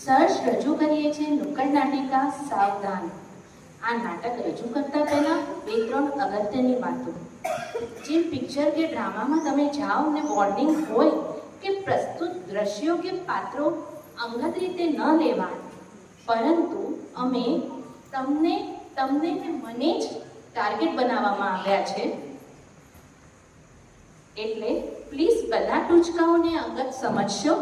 Surge રજૂ કરીએ છીએ નુક્કડ નાટિકા સાવધાન. આ નાટક રજૂ કરતા પહેલા 2-3 અગત્યની વાતો. જેમ પિક્ચર કે ડ્રામામાં તમે જાઓ ને વોર્નિંગ હોય કે પ્રસ્તુત દ્રશ્યો કે પાત્રો અંગત રીતે ન લેવા, પરંતુ અમે તમને ને મને જ ટાર્ગેટ બનાવવામાં આવ્યા છે. એટલે પ્લીઝ બધા ટૂચકાઓને અંગત સમજશો.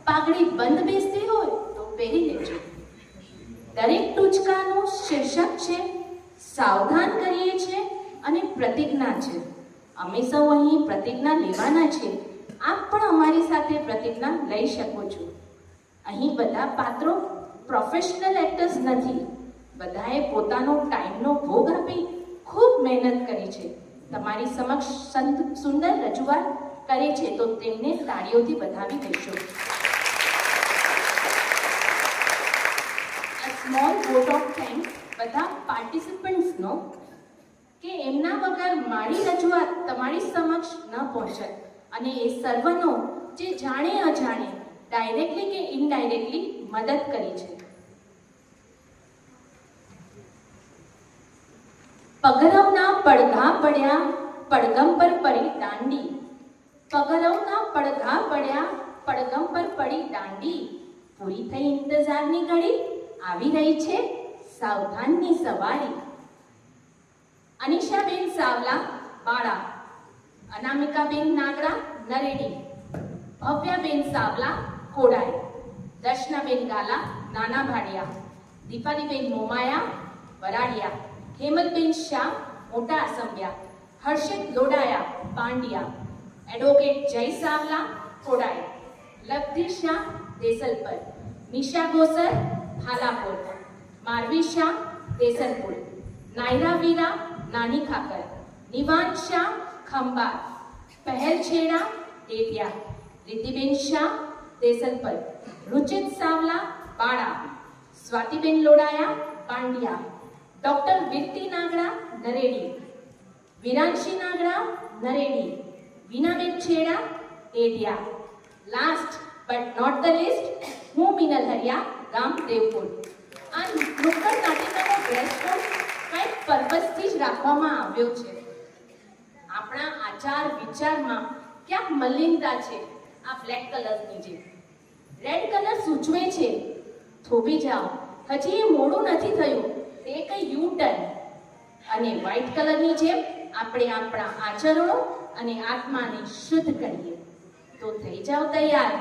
પાઘડી બંધ બેસતી હોય તો પહેરી લેજો. દરેક ટૂચકાનું શીર્ષક છે સાવધાન કરીએ છીએ અને પ્રતિજ્ઞા છે. અમે સૌ અહીં પ્રતિજ્ઞા લેવાના છે. આપ પણ અમારી સાથે પ્રતિજ્ઞા લઈ શકો છો. અહીં બધા પાત્રો પ્રોફેશનલ એક્ટર્સ નથી. બધાએ પોતાનો ટાઈમનો ભોગ આપી ખૂબ મહેનત કરી છે. તમારી સમક્ષ સુંદર રજૂઆત કરે છે તો તેમને તાળીઓથી વધાવી દેશો. સ્મોલ વોટ ઓફ થેન્ક્સ બધા પાર્ટિસિપન્ટ્સનો કે એમના વગર મારી રજૂઆત તમારી સમક્ષ ન પહોંચત, અને એ સર્વનો જે જાણે અજાણે ડાયરેક્ટલી કે ઇનડાયરેક્ટલી મદદ કરી છે. પગરવના પડઘા પડ્યા પડગમ પર પડી દાંડી. પગરવના પડઘા પડ્યા પડગમ પર પડી દાંડી. પૂરી થઈ ઇંતજારની ઘડી, આવી રહી છે સાવધાનની સવારી. અનિશાબેન સાવલા બાળા, અનામિકાબેન નાગડા નરેડી, ભવ્યાબેન સાવલા કોડાઈ, દર્શનાબેન ગાલા નાના ભાડિયા, દીપાલીબેન મોમાયા વરાડિયા, હેમલબેન શાહ મોટા આસંબિયા, હર્ષિત લોડાયા પાંડિયા, એડવોકેટ જય સાવલા કોડાઈ, લબ્ધિ શાહ દેસલપર, નિશા ગોસર હાલાપુર, મારવી શાહ દેસલપુર, નાયરા વીરા નાની ખાકર, Nivan Shah Khambhat, Pahel Chheda Dediya, Ritiben Shah Desalpar, Ruchit Savla Bala, Swatiben Lodaya Pandiya, doctor Virti Nagda Naredi, Viranshi Nagda Naredi, Vinaben Chheda Ediya. Last but not the list, હું મિનલ હરિયા ગામ દેવપુર. આ નુક્કડ નાટિકાનો ડ્રેસ કોડ કંઈક પર્પસથી જ રાખવામાં આવ્યો છે. આપણા આચાર વિચારમાં ક્યાંક મલિનતા છે. આ બ્લેક કલરની જેમ રેડ કલર સૂચવે છે થોભી જાઓ, હજી એ મોડું નથી થયું, તે કઈ યુ ટર્ન. અને વ્હાઇટ કલરની જેમ આપણે આપણા આચરણો અને આત્માને શુદ્ધ કરીએ. તો થઈ જાઓ તૈયાર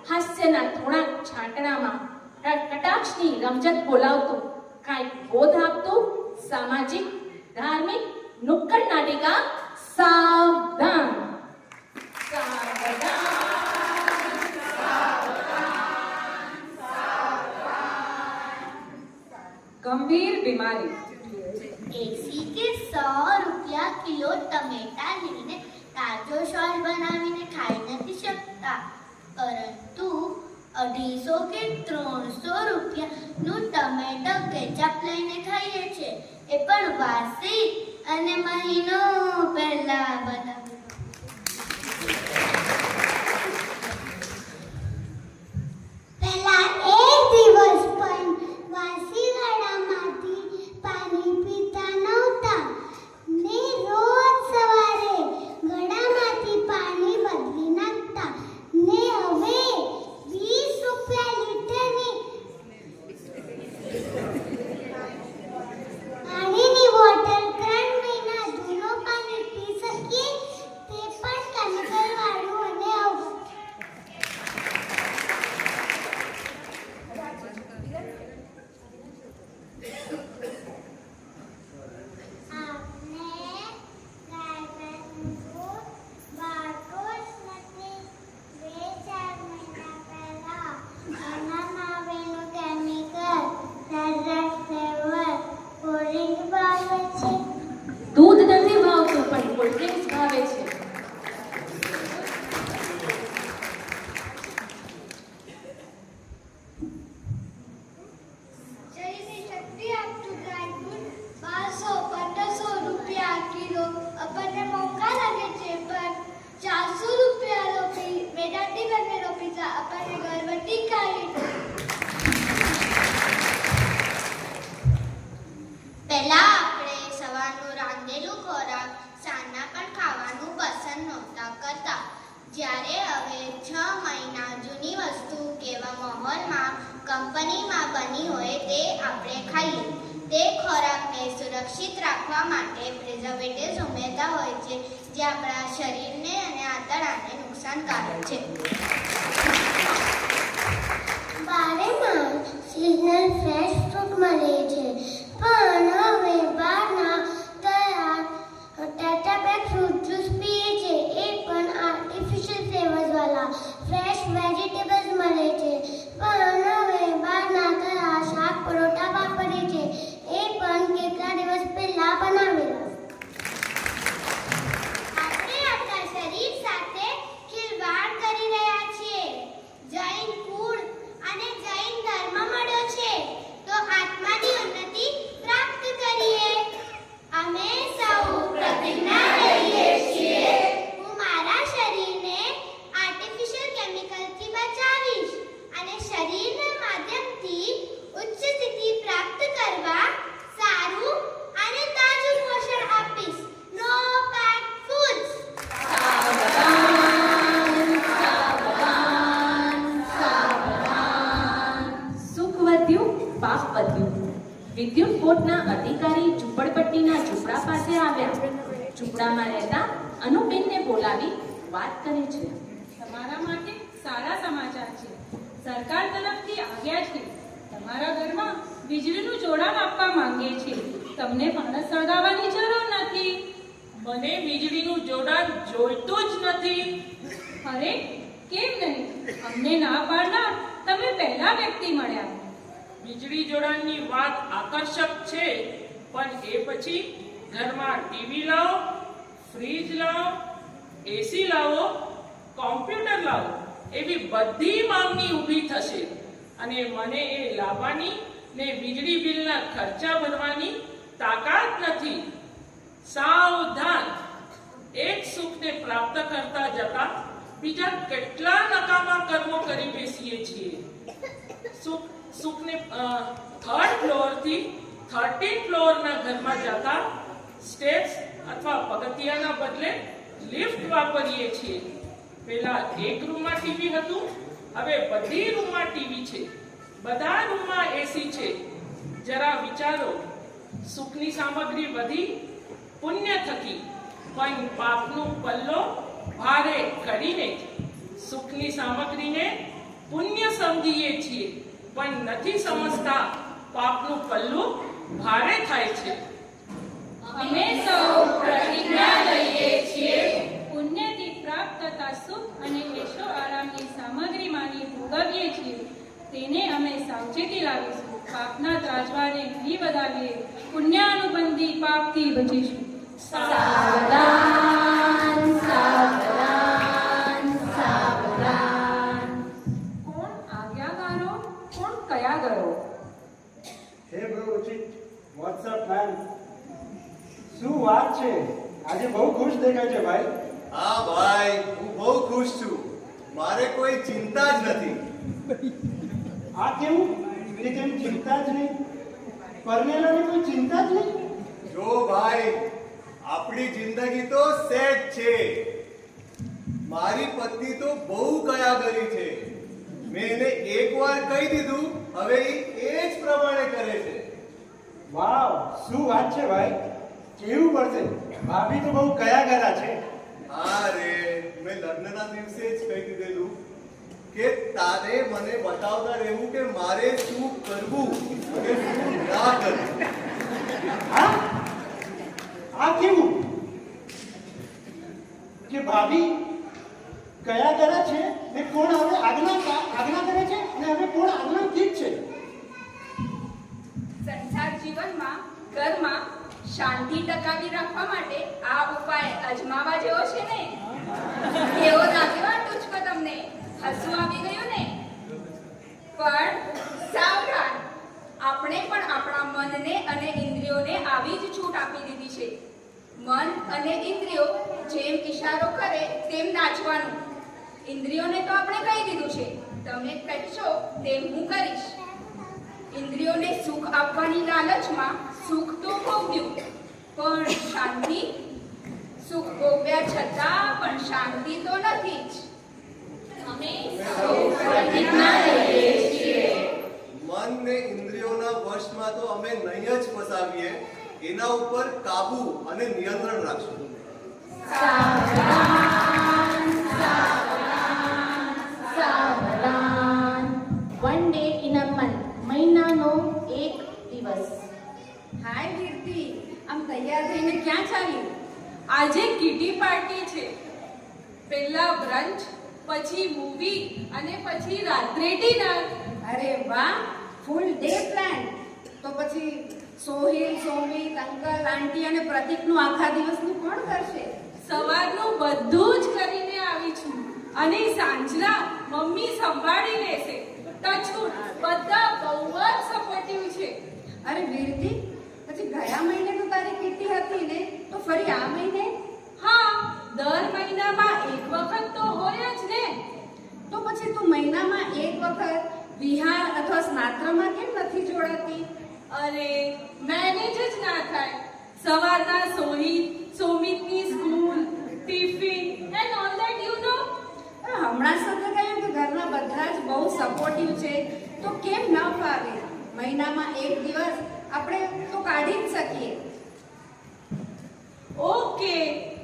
હાસ્યના થોડાક છાંટણામાં કટાક્ષની રમઝટ બોલાવતું, કાંઈક બોધ આપતું સામાજિક ધાર્મિક નુક્કડ નાટિકા સાવધાન. ગંભીર બીમારી. 80 કે 100 રૂપિયા કિલો ટમેટા લઈને તાજો સોસ બનાવીને ખાઈ નથી શકતા, પરંતુ 250 કે 300 રૂપિયાનું ટમેટો કેચઅપ લઈને ખાઈએ છે, એ પણ વાસી અને મહિનો પહેલા બનાવ્યું. પહેલા એક દિવસ પણ વાસી ગળામાંથી પાણી પીતા નહોતા ને રોજ સવારે ગળામાંથી પાણી બદલી નાખતા ને હવે 20 રૂપિયા લીટરની પાણીની બોટલ 3 મહિના જૂનું પાણી પી શકીએ જ્યારે હવે 6 મહિના જૂની વસ્તુ કેવા માહોલમાં કંપનીમાં બની હોય તે આપણે ખાઈએ. તે ખોરાકને સુરક્ષિત રાખવા માટે પ્રિઝર્વેટિવ્સ ઉમેરતા હોય છે, જે આપણા શરીરને અને આંતરડાને નુકસાનકારક છે. બારેમાં સિઝનલ ફ્રેશ ફ્રૂટ મળે છે, પણ હવે બહારના તૈયાર ટેટ્રાપેક ફ્રૂટ જ્યુસ પીએ છે, એ પણ આર્ટિફિશિયલ ફ્લેવર્સવાળા. ફ્રેશ વેજીટેબલ્સ મળે છે, પણ હવે બહારના તૈયાર શાક પરોઠા વાપરે છે, એ પણ કેટલા દિવસ પહેલા બનાવેલા. આપણે આપણા શરીર સાથે ખિલવાડ કરી રહ્યા છીએ. જૈન કુળ અને જૈન ધર્મ મળ્યો છે, તો આત્માની ઉન્નતિ પ્રાપ્ત કરીએ. અમે સૌ પ્રતિજ્ઞા લઈએ છીએ, હું મારા શરીરને આર્ટિફિશિયલ કેમિકલથી બચાવીશ અને શરીરના માધ્યમથી ઉચ્ચ સ્થિતિ પ્રાપ્ત કરવા સારું અને તાજું પોષણ આપીશ. નો પેક ફૂડ્સ. સુખ વધ્યું, પાપ વધ્યું. વિદ્યુત બોર્ડના અધિકારી ઝૂંપડપટ્ટીના ઝૂંપડા પાસે આવ્યા. ઝૂંપડામાં રહેતા અનુબેનને બોલાવી વાત કરે છે. તમારા માટે સારા સમાચાર છે. સરકાર તરફથી આવ્યા છે. તમારા ઘરમાં વીજળીનું જોડાણ આપવા માંગે છે. તમને ફાણસ સળગાવવાની જરૂર નથી. મને વીજળીનું જોડાણ જોઈતું જ નથી. અરે કેમ નહીં? અમને ના પાડનાર તમે પહેલા વ્યક્તિ મળ્યા. વીજળી જોડાણની વાત આકર્ષક છે, પણ એ પછી ઘરમાં ટીવી લાવો, ફ્રીજ લાવો, એસી લાવો, કોમ્પ્યુટર લાવો, એવી બધી માંગણી ઊભી થશે અને મને એ લાવવાની ને વીજળી બિલના ખર્ચા ભરવાની તાકાત નથી. સાવધાન! એક સુખને પ્રાપ્ત કરતા જતા બીજા કેટલા નકામા કર્મો કરી બેસીએ છીએ. સુખને 3rd ફ્લોરથી 13th ફ્લોરના ઘરમાં જતા સ્ટેપ્સ અથવા પગથિયાના બદલે લિફ્ટ વાપરીએ છીએ. પહેલા એક રૂમમાં ટીવી હતું, હવે બધી રૂમમાં ટીવી છે, બધા રૂમમાં એસી છે. જરા વિચારો, સુખની સામગ્રી વધી પુણ્ય થકી, પણ પાપનું પલ્લો ભારે કરીને સુખની સામગ્રીને પુણ્ય સમજીએ છીએ, પણ નથી સમજતા પાપનું પલ્લું ભારે થાય છે. અમે સૌ પ્રતિજ્ઞા લઈએ છીએ, પુણ્યથી પ્રાપ્ત થતા સુખ અને એશો આરામની સામગ્રીમાંની ભોગવીએ છીએ, તેને અમે સાવચેતી લાવીશું. પાપના ત્રાજવાને નહીં વધાવીએ, પુણ્યાનુબંધી પાપથી બચીશું. સાવધાન, સાવધાન, સાવધાન. કોણ આજ્ઞાકારો, કોણ કયાગરો? Hey bro Ruchit, what's up man? શું વાત છે? આજે બહુ ખુશ દેખાય છે ભાઈ. હા ભાઈ, હું બહુ ખુશ છું. મારે કોઈ ચિંતા જ નથી. આ કેવું? કે જેમ ચિંતા જ નહીં, પરણેલાની કોઈ ચિંતા જ નહીં. જો ભાઈ, આપણી જિંદગી તો સેટ છે. મારી પત્ની તો બહુ કયાગરી છે. મેં એને એકવાર કહી દીધું, હવે એ જ પ્રમાણે કરે છે. વાવ, શું વાત છે ભાઈ. કેવું પડશે? ભાભી તો બહુ કયાગરા છે. હા રે, મેં લગ્નના દિવસે જ કહી દીધેલું કે તારે મને બતાવતા રહેવું કે મારે શું કરવું અને શું ના કરવું. હા, આ કેવું? કે ભાભી કયાગરા છે ને કોણ હવે આજ્ઞા કરે છે અને હવે કોણ આજ્ઞાતીત છે? સંસાર જીવનમાં ઘરમાં શાંતિ ટકાવી રાખવા માટે આ ઉપાય અજમાવા જેવો છે ને. કેવો લાગ્યો ટુચકો તમને? હસવું આવી ગયું ને? પણ સાવધાન, આપણે પણ આપણા મનને અને ઇન્દ્રિયોને આવી જ છૂટ આપી દીધી છે. મન અને ઇન્દ્રિયો જેમ ઈશારો કરે તેમ નાચવાનું. ઇન્દ્રિયોને તો આપણે કહી દીધું છે, તમે કહેશો તેમ હું કરીશ. ઇન્દ્રિયોને સુખ આપવાની લાલચમાં સુખ તો ભોગ્યું, પણ શાંતિ? સુખ ભોગવ્યા છતાં પણ શાંતિ તો નથી જ. એના ઉપર કાબુ અને નિયંત્રણ રાખશું. સાવધાન, સાવધાન, સાવધાન. One day in a month. મહિનાનો એક દિવસ. હાય કીર્તિ, આમ તૈયાર થઈને ક્યાં ચાલી? આજે કિટી પાર્ટી છે. પહેલા બ્રંચ, પછી મૂવી અને પછી રાત્રે ડિનર. અરે વાહ, ફૂલ ડે પ્લાન. તો પછી સોહિલ, સોમિત, અંકલ, આંટી અને પ્રતીકનું આખા દિવસનું કોણ કરશે? સવારનું બધું જ કરીને આવી છું અને સાંજના મમ્મી સંભાળી લેશે. ટચવુડ, બધા બહુ જ સપોર્ટિવ છે. અરે વીરતી, પછી ગયા મહિને તો તારી કીટી હતી ને, તો ફરી આ મહિને? હા, દર મહિનામાં એક વખત તો હોય જ ને. તો પછી તું મહિનામાં એક વખત વિહાર અથવા સ્નાત્રમાં કેમ નથી જોડાતી? અરે મેનેજ જ ના થાય. સવારના સોમિતની school, tiffin and all that you know. હમણાં જ તો કહ્યું કે ઘરના બધા જ બહુ સપોર્ટિવ છે, તો કેમ ન ફાવે? મહિનામાં એક દિવસ આપણે તો કાઢી જ શકીએ. ઓકે,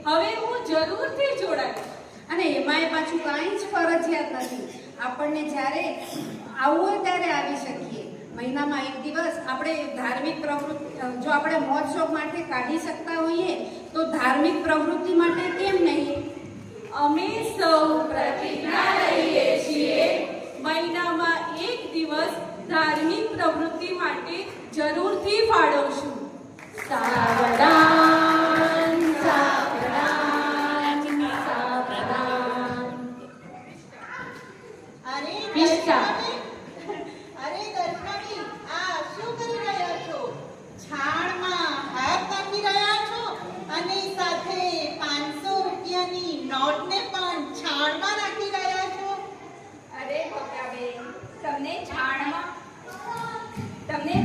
હવે હું જરૂરથી જોડાઈશ. અને એમાંય પાછું કાંઈ જ ફરજિયાત નથી. આપણને જ્યારે આવવું હોય ત્યારે આવી શકીએ. મહિનામાં એક દિવસ આપણે ધાર્મિક પ્રવૃત્તિ, જો આપણે મોજ શોખ માટે કાઢી શકતા હોઈએ તો ધાર્મિક પ્રવૃત્તિ માટે કેમ નહીં? અમે સૌ પ્રતિજ્ઞા લઈએ છીએ મહિનામાં એક દિવસ ધાર્મિક પ્રવૃત્તિ માટે જરૂરથી ફાળવશું. સાવધાન, સાવધાન, સાવધાન. અરે વિષ્ટા. અરે દર્શનાબેન, આ શું કરી રહ્યા છો? છાણમાં હાથ નાખી રહ્યા છો અને સાથે 500 રૂપિયાની નોટને પણ છાણમાં નાખી રહ્યા છો. અરે ભવ્યાબેન, તમને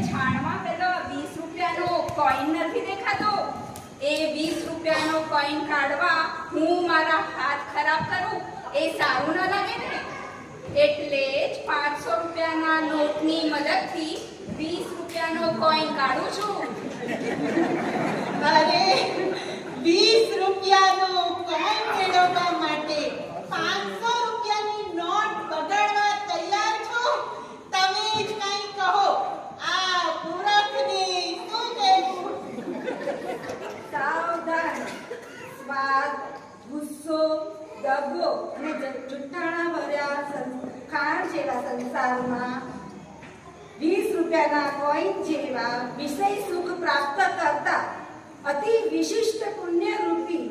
છાણમાં પેલો 20 રૂપિયાનો કોઈન નથી દેખાતો? એ 20 રૂપિયાનો કોઈન કાઢવા હું મારા હાથ ખરાબ કરું એ સારું ન લાગે ને. એટલે જ 500 રૂપિયાના નોટની મદદથી 20 રૂપિયાનો કોઈન કાઢું છું. અરે 20 રૂપિયાનો કોઈન મેળવવા માટે 500 રૂપિયાની નોટ બગાડવા તૈયાર છો? તમે જ કંઈ કહો, આ મૂર્ખને શું કહેવું? સાવધાન. સ્વાદ, ગુસ્સો, દગો અને જુઠ્ઠાણા ભર્યા ખાણ જેવા સંસારમાં 20 રૂપિયાના કોઈન જેવા વિષય સુખ પ્રાપ્ત કરતા અતિ વિશિષ્ટ પુણ્યરૂપી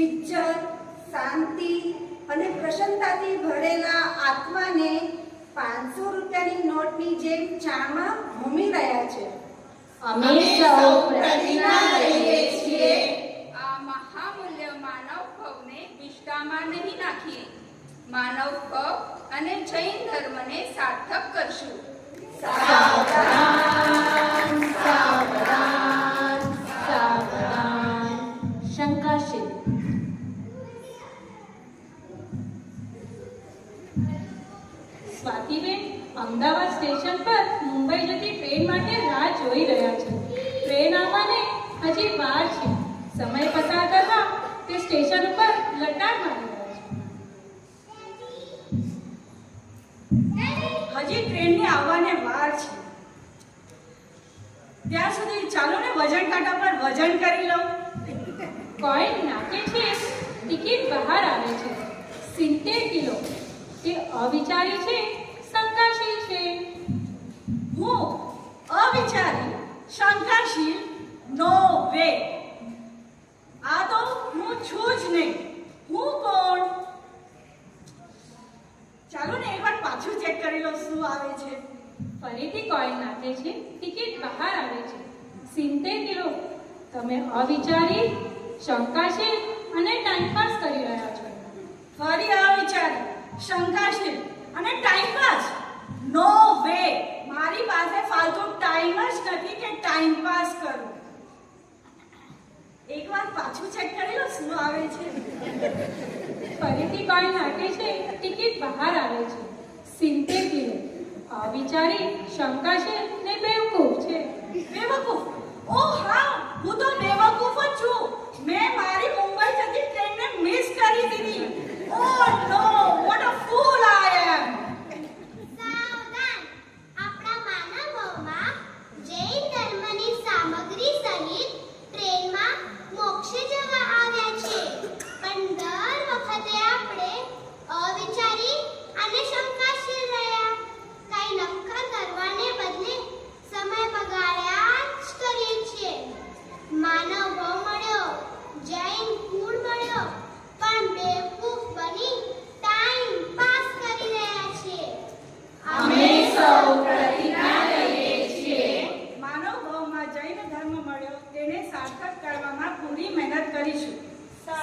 ઇજ્જત, શાંતિ અને પ્રસન્નતાથી ભરેલા આત્માને 500 રૂપિયાની નોટની જેમ ચાણમાં ભૂમી રહ્યા છે. અમે સૌ પ્રતિજ્ઞા લઈએ છીએ આ મહામૂલ્ય માનવ ભવને વિષ્ટામાં નહીં નાખીએ. માનવ ભવ અને જૈન ધર્મને સાર્થક કરશું. સાવધાન, સાવધાન, સાવધાન. શંકાશીલ. સ્વાતિબેન અમદાવાદ સ્ટેશન પર મુંબઈ જતી ટ્રેન માટે રાહ જોઈ રહ્યા છે. ટ્રેન આવવાને હજી વાર છે. સમય પસાર કરવા તે સ્ટેશન ઉપર લટાર મારી રહ્યા છે. હજી ટ્રેનને આવવાને વાર છે. ત્યાં સુધી ચાલો ને વજન કાંટા પર વજન કરી લઉં. કોઈન નાખે છે, ટિકિટ બહાર આવે છે. 70 કિલો. તે અવિચારી છે, શંકાશીલ છે. હું અવિચારી, શંકાશીલ? નો વે. આ તો હું છું જ નહીં. હું કોણ? ચાલો ને એકવાર પાછું ચેક કરી લો શું આવે છે. ફરીથી કોઈન નાખે છે, ટિકિટ બહાર આવે છે. 70 કિલો. તમે અવિચારી, શંકાશીલ અને ટાઈમ પાસ કરી રહ્યા છો. ફરી અવિચારી, શંકાશીલ અને ટાઈમ પાસ? નો વે. મારી પાસે ફાલતુ ટાઈમ જ નથી કે ટાઈમ પાસ કરું. એકવાર પાછું ચેક કરી લો શું આવે છે. ફરીથી કોઈન નાખે છે, ટિકિટ બહાર આવે છે. 70 કિલો. અવિચારી, શંકાશીલ ને બેવકૂફ છે. બેવકૂફ? ઓ હા, હું તો બેવકૂફ જ છું. મેં મારી મુંબઈ જતી ટ્રેનને મિસ કરી દીધી. Oh no, what a fool I am. સાવધાન! આપણા માનવોમાં જૈન ધર્મની સામગ્રી સહિત ટ્રેનમાં મોક્ષે જવા આવ્યા છે. પણ દર વખતે આપણે અવિચારી અને શંકાશીલ રહ્યા. કઈ નક્કર કરવાને બદલે સમય બગાડ્યા જ કરીએ છીએ. માનવ ભાવ મળ્યો, જૈન કુળ મળ્યો, પણ બેવકૂફ બની ટાઈમ પાસ કરી રહ્યા છીએ. અમે સૌ પ્રતિજ્ઞા લઈએ છીએ માનવ ભાવમાં જૈન ધર્મ મળ્યો તેને સાર્થક કરવામાં પૂરી મહેનત કરીશું.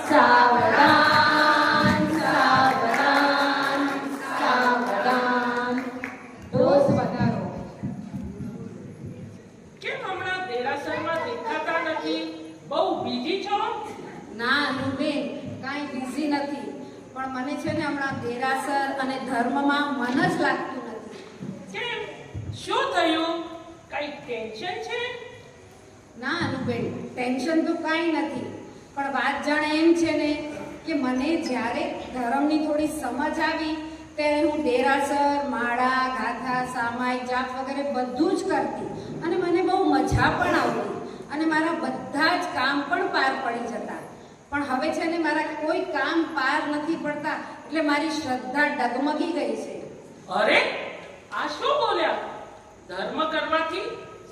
સાવધાન, સાવધાન, સાવધાન. ડોઝ વધારો. કેમ હમણાં દેરાસરમાં દેખાતા નથી? બહુ બીજી છો? ના અનુબેન, કાંઈ બિઝી નથી, પણ મને છે ને હમણાં દેરાસર અને ધર્મમાં મન જ લાગતું નથી. કેમ? શું થયું? કઈ ટેન્શન છે? ના અનુબેન, ટેન્શન તો કાંઈ નથી, પણ વાત જાણે એમ છે ને કે મને જ્યારે ધર્મની થોડી સમજ આવી ત્યારે હું દેરાસર, માળા, ગાથા, સામાયિક, જાપ વગેરે બધું જ કરતી અને મને બહુ મજા પણ આવતી અને મારા બધા જ કામ પણ પાર પડી જતા. પણ હવે છે ને મારા કોઈ કામ પાર નથી પડતા એટલે મારી શ્રદ્ધા ડગમગી ગઈ છે. અરે, આ શું બોલ્યા? ધર્મ કરવાથી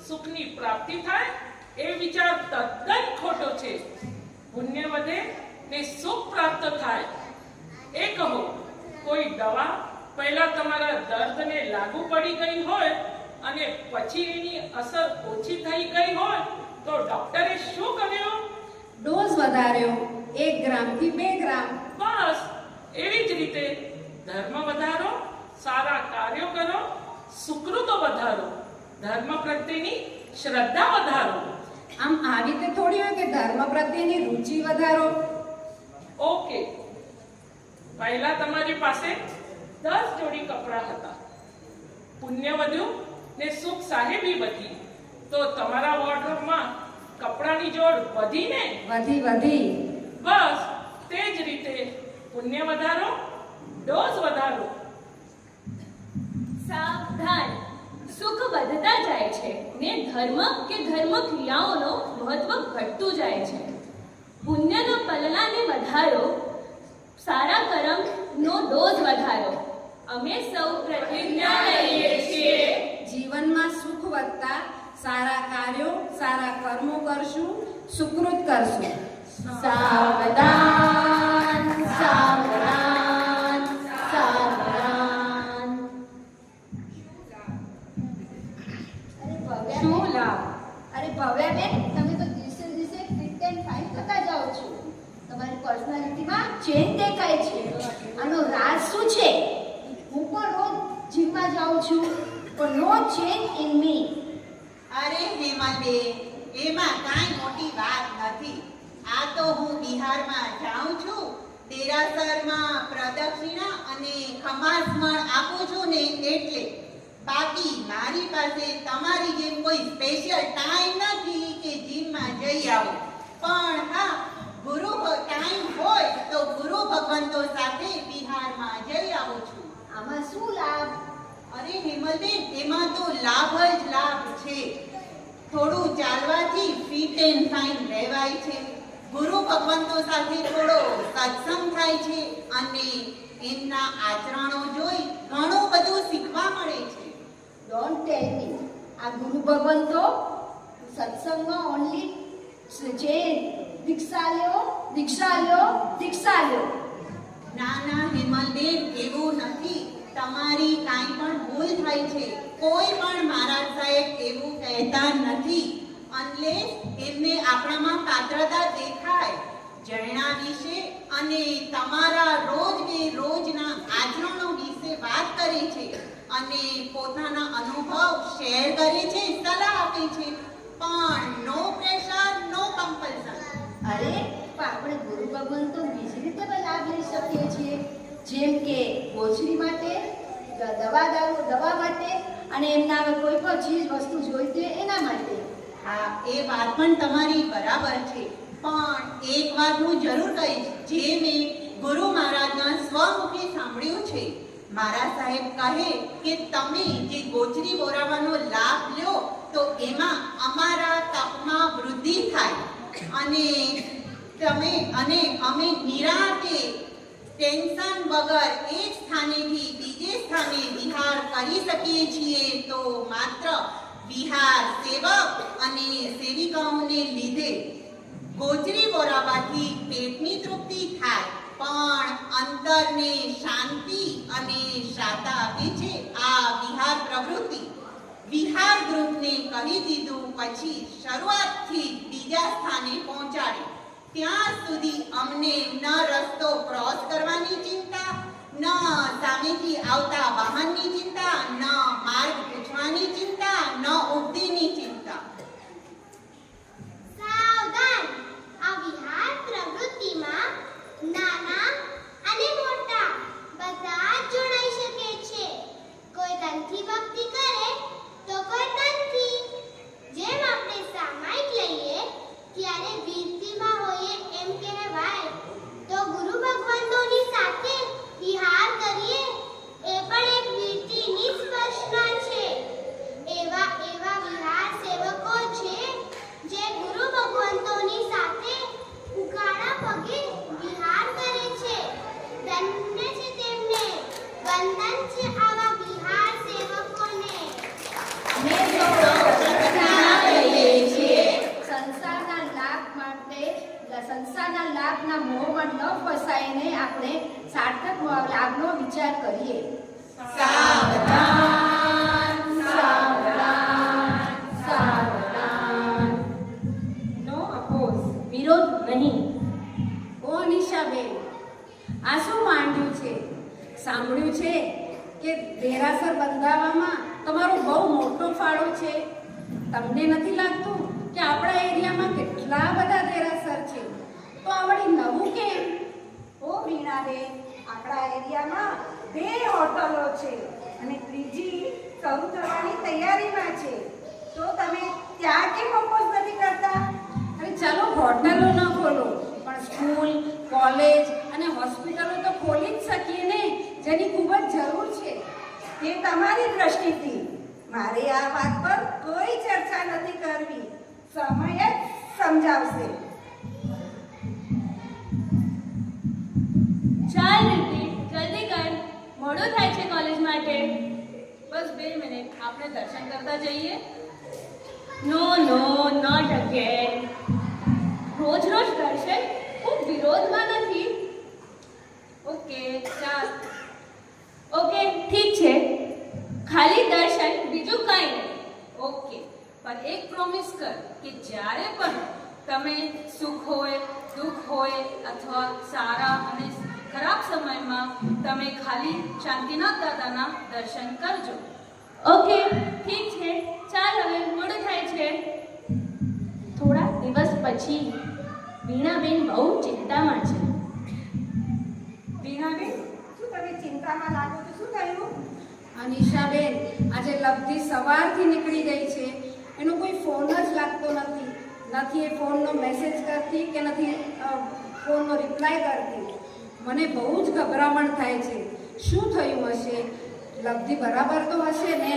સુખની પ્રાપ્તિ થાય એ વિચાર તદ્દન ખોટો છે. પુણ્ય વધે ને સુખ પ્રાપ્ત થાય. એ કહો, કોઈ દવા પહેલા તમારા દર્દને લાગુ પડી ગઈ હોય અને પછી એની અસર ઓછી થઈ ગઈ હોય તો ડોક્ટરે શું કર્યું? ડોઝ વધાર્યો, 1 ગ્રામથી 2 ગ્રામ. બસ એવી જ રીતે ધર્મ વધારો, સારા કાર્યો કરો, સુકૃતો વધારો, ધર્મ પ્રત્યેની શ્રદ્ધા વધારો. આમ આ રીતે થોડી હોય કે ધર્મ પ્રત્યેની રુચિ વધારો. ઓકે, પહેલા તમારી પાસે 10 જોડી કપડાં હતા. પુણ્ય વધ્યું ને સુખ સાહેબી વધી તો તમારા વોર્ડરોબમાં કપડાની જોડ વધી ને? વધી. બસ તે જ રીતે પુણ્ય વધારો, ડોઝ વધારો. સાવધાન. સુખ વધતા જાય છે ને ધર્મ કે ધર્મ ક્રિયાઓનો મહત્વ ઘટતું જાય છે. પુણ્યના પલલાને વધારો, સારા કર્મનો ડોઝ વધારો. અમે સૌ પ્રતિજ્ઞા લઈએ છીએ જીવનમાં સુખ વધતા સારા કાર્યો, સારા કર્મો કરશું, સુકૃત કરશું. સાવધાન, સાવધાન, સાવધાન. શું લાભ? અરે ભવ્યાબેન, તમે તો દિવસે દિવસે ફિટ એન્ડ ફાઇન થતા જાઓ છો. તમારી પર્સનાલિટીમાં ચેન્જ દેખાય છે. આનો રાજ શું છે? હું પણ રોજ જીમમાં જાઉં છું, પણ નો ચેન્જ ઇન મી. અરે હેમાબેન, એમાં કાંઈ મોટી વાત નથી. આ તો હું બિહારમાં જાઉં છું, દેરાસરમાં પ્રદક્ષિણા અને ખમાસમણ આપું છું ને એટલે. બાકી મારી પાસે તમારી જેમ કોઈ સ્પેશિયલ ટાઈમ નથી કે જીમમાં જઈ આવું. પણ હા, ટાઈમ હોય તો ગુરુ ભગવંતો સાથે બિહારમાં જઈ આવું છું. આમાં શું લાભ? અરે હેમલબેન, એમાં તો લાભ જ લાભ છે. થોડું ચાલવાથી ફિટ એન્ડ ફાઇન રહેવાય છે, ગુરુ ભગવંતો સાથે થોડો સત્સંગ થાય છે અને એમના આચરણો જોઈ ઘણું બધું શીખવા મળે છે. ડોન્ટ ટેલ મી, આ ગુરુ ભગવંતો સત્સંગમાં ઓનલી જે દીક્ષા લ્યો. ના ના હેમલબેન, એવું નથી. તમારી કાંઈ પણ ભૂલ થાય છે. કોઈ પણ મહારાજ સાહેબ એવું કહેતા નથી અનલેસ એમને આપણામાં પાત્રતા દેખાય. જૈના વિશે અને તમારા રોજના આચરણો વિશે વાત કરે છે અને પોતાના અનુભવ શેર કરે છે, સલાહ આપે છે. પણ નો પ્રેશર, નો કમ્પલ્સન. અરે પણ આપણે ગુરુ ભગવંતો બીજી રીતે પણ લાભ લઈ શકીએ છીએ, જેમ કે ગોચરી માટે, દવા માટે અને એમના કોઈ પણ ચીજ વસ્તુ જોઈતી હોય એના માટે. હા, એ વાત પણ તમારી બરાબર છે, પણ એક વાત હું જરૂર કહીશ, જે મેં ગુરુ મહારાજના સ્વમુખે સાંભળ્યું છે. મારા સાહેબ કહે કે તમે જે ગોચરી બોરાવાનો લાભ લ્યો તો એમાં અમારા તપમાં વૃદ્ધિ થાય અને અમે નિરાંતે ટેન્શન વગર એક સ્થાનેથી બીજે સ્થાને વિહાર કરી શકીએ છીએ. તો માત્ર વિહાર સેવક અને સેવિકાઓને લીધે ગોચરી બોરાવાથી પેટની તૃપ્તિ થાય, પણ અંતરને શાંતિ અને શ્રાતા આપે છે આ વિહાર પ્રવૃત્તિ. વિહાર ગ્રુપને કહી દીધું પછી શરૂઆતથી બીજા સ્થાને પહોંચાડે ત્યાં સુધી અમને ન રસ્તો ક્રોસ કરવાની ચિંતા, ન સામેથી આવતા વાહનની ચિંતા, ન માર્ગ પૂછવાની ચિંતા, ન ઉપદેની ચિંતા. સાવધાન! આ વિહાર પ્રવૃત્તિમાં નાના અને મોટા બધા જ જોડાઈ શકે છે. કોઈ તનથી ભક્તિ કરે તો કોઈ તનથી. જેમ આપણે સામાયિક લઈએ ત્યારે વીરતીમાં હોઈએ એમ કહેવાય, તો ગુરુ ભગવંતોની સાથે વિહાર કરીએ એ પણ એક વીરતીની સ્પર્શના છે. એવા વિહાર સેવકો છે જે ગુરુ ભગવંતોની સાથે ઉઘાડા પગે વિહાર કરે છે. ધન્ય છે તેમને, વંદન છે આવા વિહાર સેવકોને. સંસારના લાભના મોહમાં ન ફસાઈને આપણે સાર્થક લાભનો વિચાર કરીએ. સાવધાન, સાવધાન, સાવધાન. નો અપોઝ. વિરોધ નહીં. ઓ નિશાબેન, આ શું માંડ્યું છે? સાંભળ્યું છે કે દેરાસર બંધાવવામાં તમારો બહુ મોટો ફાળો છે. તમને નથી લાગતું કે આપણા એરિયામાં કેટલા બધા દેરાસર છે, તો આ વળી નવું કેમ? ઓ વીણાબેન, આપણા એરિયામાં 2 હોટલો છે અને ત્રીજી શરૂ થવાની તૈયારીમાં છે. તો તમે ત્યાં કેમ અપોઝ નથી કરતા? અરે ચાલો હોટલો ન ખોલો, પણ સ્કૂલ, કોલેજ અને હોસ્પિટલો તો ખોલી જ શકીએ ને, જેની ખૂબ જ જરૂર છે. તે તમારી દ્રષ્ટિથી. મારે આ વાત પર કોઈ ચર્ચા નથી કરવી. સમય જ સમજાવશે. ચાલ રીતિ, જલ્દી કર, મોડું થાય છે કોલેજ માટે. બસ 2 મિનિટ, આપણે દર્શન કરતા જઈએ. નો નો, નોટ અગેન. રોજ રોજ દર્શન હું વિરોધમાં નથી. ઓકે, ચાલ. ઓકે, ઠીક છે. ખાલી દર્શન, બીજું કંઈ નહીં. ઓકે, પણ એક પ્રોમિસ કર કે જ્યારે પણ તમે સુખ હોય, દુઃખ હોય અથવા સારા અને ખરાબ સમયમાં તમે ખાલી શાંતિનાથ દાદાના દર્શન કરજો. ઓકે, ઠીક છે. ચાલ હવે, મોડું થાય છે. થોડા દિવસ પછી વીણાબેન બહુ ચિંતામાં છે. વીણાબેન, શું તમે ચિંતામાં લાગો છો? શું થયું? અનિશાબેન, આજે લબ્ધી સવારથી નીકળી ગઈ છે, એનો કોઈ ફોન જ લાગતો નથી. નથી એ ફોનનો મેસેજ કરતી કે નથી ફોનનો રિપ્લાય કરતી. મને બહુ જ ગભરામણ થાય છે. શું થયું હશે? લબ્ધી બરાબર તો હશે ને?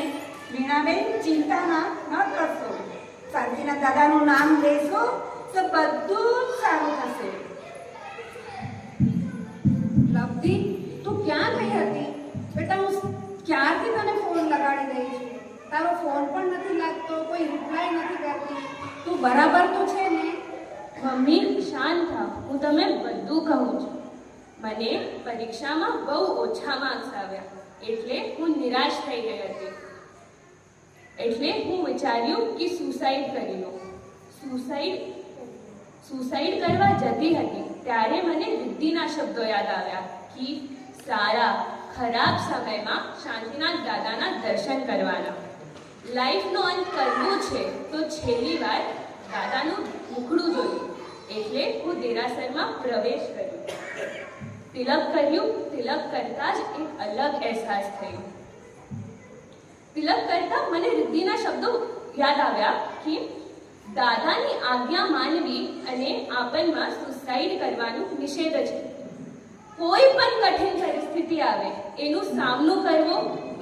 વીણાબેન, ચિંતા ન કરશો. શાંતિનાથ દાદાનું નામ લેશો તો બધું જ સારું થશે. લબ્ધી, તું ક્યાં ગઈ હતી? બેટા, હું ક્યારથી તને ફોન લગાડી રહી છું. તારો ફોન પણ નથી લાગતો, કોઈ રિપ્લાય નથી કરતી. તું બરાબર તો છે ને? મમ્મી, શાંત થાવ. હું તમને બધું કહું છું. મને પરીક્ષામાં બહુ ઓછા માર્ક્સ આવ્યા, એટલે હું નિરાશ થઈ ગઈ હતી. એટલે હું વિચાર્યું કે સુસાઇડ કરી લઉં. સુસાઇડ કરવા જતી હતી ત્યારે મને રિદ્ધિના શબ્દો યાદ આવ્યા કે સારા ખરાબ સમયમાં શાંતિનાથ દાદાના દર્શન કરવાના. લાઈફનો અંત કરવું છે તો છેલ્લી વાર દાદાનું મુખડું જોયું. એટલે હું દેરાસરમાં પ્રવેશ કર્યો. તિલક કર્યું. તિલક કરતા જ એક અલગ અહેસાસ થયો. તિલક કરતા મને રિદ્ધિના શબ્દો યાદ આવ્યા કે દાદાની આજ્ઞા માનવી અને આપનમાં સુસાઇડ કરવાનું નિષેધ છે. કોઈ પણ કઠિન પરિસ્થિતિ આવે એનું સામનો કરવો,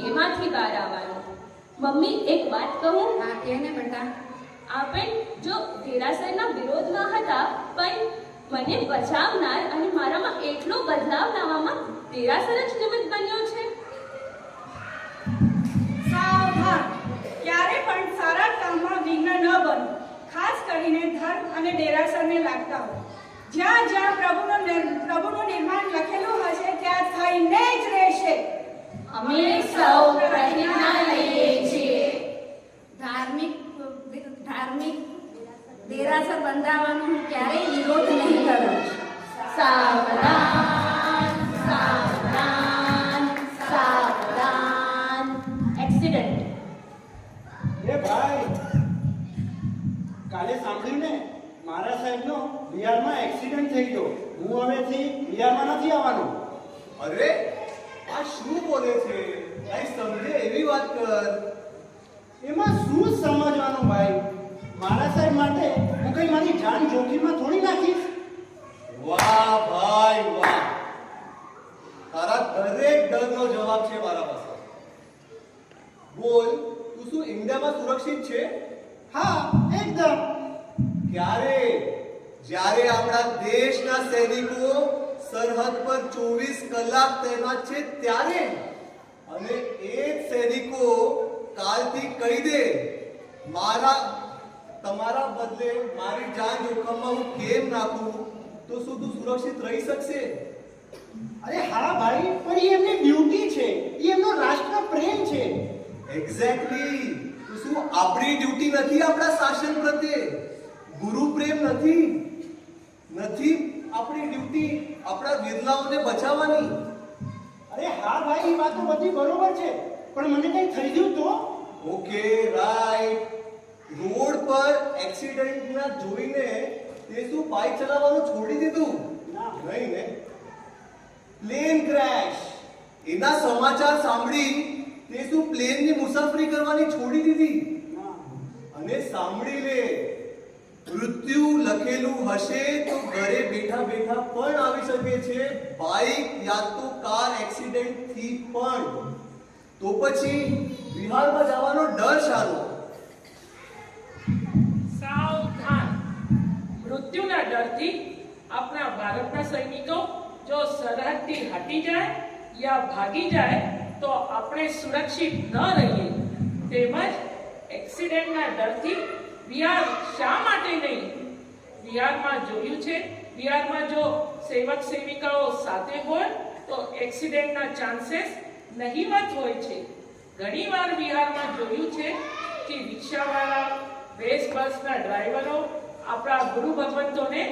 એમાંથી બહાર આવવાનું. મમ્મી એક વાત કહું? હા એને બેટા. આપણ જો દેરાસરના વિરોધમાં હતા, પણ મને બચાવનાર અને મારામાં એટલો બદલાવ લાવવામાં દેરાસર જ નિમિત્ત બન્યો છે. સાવધાન, ક્યારે પણ સારા કામમાં વિઘ્ન ન બનો, ખાસ કરીને ધર્મ અને દેરાસરને લાગતા હોય. જ્યાં જ્યાં પ્રભુનું નિર્માણ લખેલું હશે ત્યાં થઈને જ રહેશે. અમે સૌ પ્રતિજ્ઞા લઈએ છીએ. ધાર્મિક દેરાસર બંધાવવાનો હું ક્યારેય વિરોધ નહીં કરું. સાવધાન, સાવધાન, સાવધાન. એક્સિડન્ટ. એ ભાઈ, કાલે સાંભળ્યું ને, મારા સાહેબનો બિહારમાં એક્સિડન્ટ થઈ ગયો. હું હવેથી બિહારમાં નથી આવવાનો. અરે આ શું બોલે છે? કઈ સમજે એવી વાત કર. એમાં શું સમજવાનું ભાઈ? મારા સાહેબ માટે હું કઈ મારી જાન જોખમમાં થોડી નાખીશ. વાહ ભાઈ વાહ, તારા દરેક ડરનો જવાબ છે મારા પાસે. બોલ, તું શું ઇન્ડિયામાં સુરક્ષિત છે? હા, એકદમ. ક્યારે? જ્યારે આપણા દેશના સૈનિકો સરહદ પર 24 કલાક તૈનાત છે ત્યારે. અને એ જ સૈનિકો કાલથી કહી દે તમારા બદલે મારી જાન જોખમમાં હું કેમ નાખું, તો શું તું સુરક્ષિત રહી શકશે? અરે હા ભાઈ, પણ એ એમની ડ્યુટી છે, એ એમનો રાષ્ટ્ર પ્રેમ છે. એક્ઝેક્ટલી. તો શું આપણી ડ્યુટી નથી આપણા શાસન પ્રત્યે? ગુરુ પ્રેમ નથી આપણી ડ્યુટી આપણા વીરલાઓને બચાવવાની? અરે હા ભાઈ, એ વાત તો બધી બરોબર છે, પણ મને કઈ થઈ ગયું તો? Okay right. રોડ પર એક્સિડન્ટના જોઈને તે શું બાઇક ચલાવવાનું છોડી દીધું? નહીં ને? પ્લેન ક્રેશ એના સમાચાર સાંભળી તે શું પ્લેનની મુસાફરી કરવાની છોડી દીધી? અને સાંભળી લે, મૃત્યુ લખેલું હશે તો ઘરે બેઠા બેઠા પણ આવી શકે છે, બાઇક યા તો કાર એક્સિડન્ટ થી પણ. તો પછી બિહારમાં જવાનો ડર શાનો? સાવધાન. મૃત્યુના ડરથી આપણા ભારતના સૈનિકો જો સરહદથી હટી જાય યા ભાગી જાય તો આપણે સુરક્ષિત ન રહીએ. તેમજ એક્સિડન્ટના ડરથી બિહાર શા માટે નહીં? બિહારમાં જોયું છે, બિહારમાં જો સેવક સેવિકાઓ સાથે હોય તો એક્સિડન્ટના ચાન્સીસ નહીવત હોય છે. ઘણીવાર બિહારમાં જોયું છે કે રિક્ષાવાળા, બસના ડ્રાઈવરો આપણા ગુરુ ભગવંતોને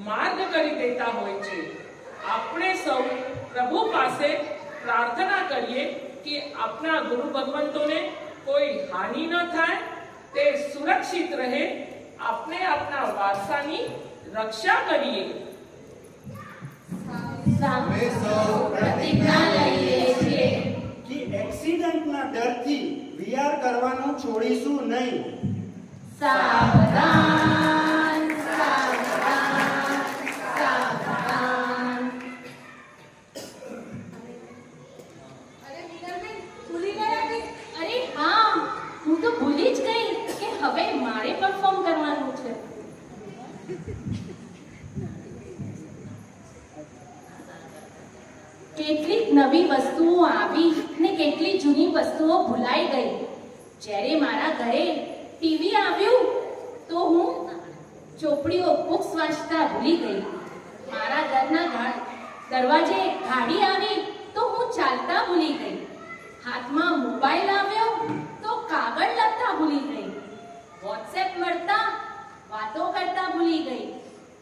માર્ગ કરી દેતા હોય છે. આપણે સૌ પ્રભુ પાસે પ્રાર્થના કરીએ કે આપણા ગુરુ ભગવંતોને કોઈ હાનિ ન થાય, તે સુરક્ષિત રહે, આપણે આપણા વારસાની રક્ષા કરીએ. અમે સૌ પ્રતિજ્ઞા લઈએ છીએ કે એક્સિડન્ટના ડરથી વિહાર કરવાનું છોડીશું નહીં. સાવધાન, સાવધાન, સાવધાન. અરે હા, હું તો ભૂલી જ ગઈ કે હવે મારે પરફોર્મ કરવાનું છે. કેટલીક નવી વસ્તુઓ આવી ને કેટલી જૂની વસ્તુઓ ભૂલાઈ ગઈ. જ્યારે મારા ઘરે ટીવી આવ્યું તો હું ચોપડીઓ બુક્સ વાંચતા ભૂલી ગઈ. મારા ઘરના દરવાજે ગાડી આવી તો હું ચાલતા ભૂલી ગઈ. હાથમાં મોબાઈલ આવ્યો તો કાગળ લખતા ભૂલી ગઈ. વોટ્સએપ મળતા વાતો કરતા ભૂલી ગઈ.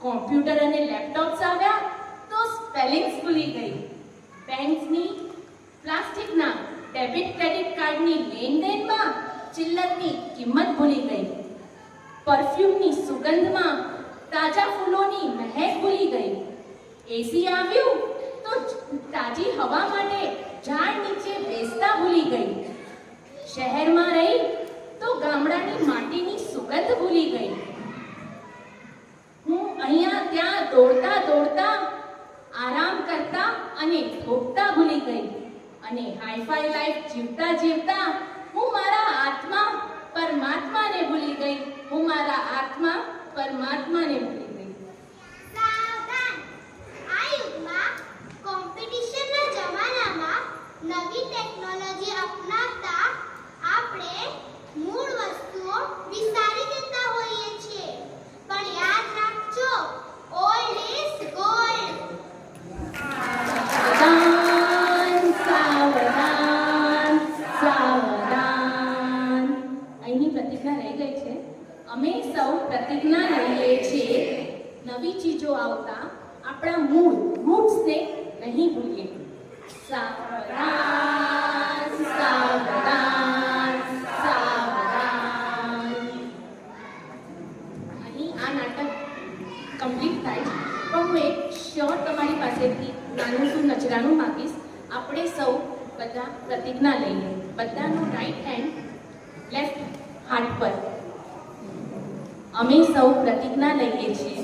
કોમ્પ્યુટર અને લેપટોપ્સ આવ્યા તો સ્પેલિંગ્સ ભૂલી ગઈ. બેંકની પ્લાસ્ટિકના ડેબિટ ક્રેડિટ કાર્ડની લેનદેનમાં ચિલ્લરની કિંમત ભૂલી ગઈ. પરફ્યુમની સુગંધમાં તાજા ફૂલોની મહેક ભૂલી ગઈ. એસી આવ્યું તો તાજી હવા માટે ઝાડ નીચે બેસતા ભૂલી ગઈ. શહેરમાં રહી તો ગામડાની માટીની સુગંધ ભૂલી ગઈ. અને હાઈફાઈ લાઈફ જીવતા જીવતા હું મારા આત્મા પરમાત્માને ભૂલી ગઈ. હું મારા આત્મા પરમાત્માને ભૂલી ગઈ. સાવધાન! આ યુગમાં કોમ્પિટિશનના જમાનામાં નવી ટેકનોલોજી અપનાવતા આપણે મૂળ વસ્તુઓ વિસારી દેતા હોઈએ છીએ. પણ યાદ રાખજો, ઓલ્ડ ઇઝ ગોલ્ડ. સાવધાન, સાવધાન, સાવધાન. અહીંની પ્રતિજ્ઞા રહી ગઈ છે. અમે સૌ પ્રતિજ્ઞા લઈએ છીએ નવી ચીજો આવતા આપણા મૂળ રૂટ્સને નહીં ભૂલીએ. સાવધાન, સાવધાન, સાવધાન. અહીં આ નાટક કમ્પ્લીટ થાય છે, પણ હું એક શ્યોર તમારી પાસેથી નાનું શું નજરાનું માંગીશ. આપણે સૌ બધા પ્રતિજ્ઞા લઈએ. બધાનો રાઈટ હેન્ડ લેફ્ટ હાથ પર. અમે સૌ પ્રતિજ્ઞા લઈએ છીએ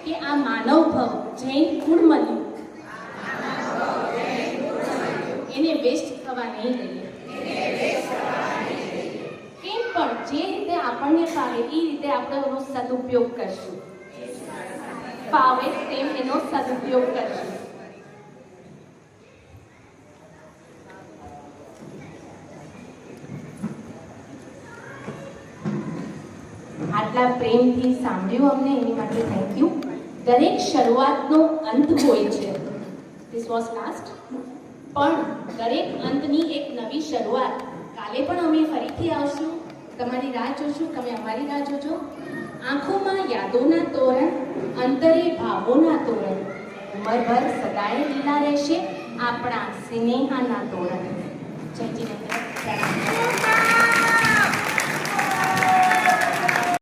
કે આ માનવ ભવ જૈન કુળ મળ્યું એને વેસ્ટ થવા નહીં દઈએ. કેમ પણ જે રીતે આપણને ફાવે એ રીતે આપણે એનો સદુપયોગ કરશું. ફાવે તેમ એનો સદુપયોગ કરશું. આટલા પ્રેમથી સાંભળ્યું અમને એની માટે થેન્ક યુ. દરેક શરૂઆતનો અંત હોય છે. This was last. પણ દરેક અંતની એક નવી શરૂઆત. કાલે પણ અમે ફરીથી આવશું. તમારી રાહ જોશું, તમે અમારી રાહ જોજો. આંખોમાં યાદોના તોરણ, અંતરે ભાવોના તોરણ, ઉંમરભર સદાય લીલા રહેશે આપણા સ્નેહાના તોરણ. જય જીનેન્દ્ર.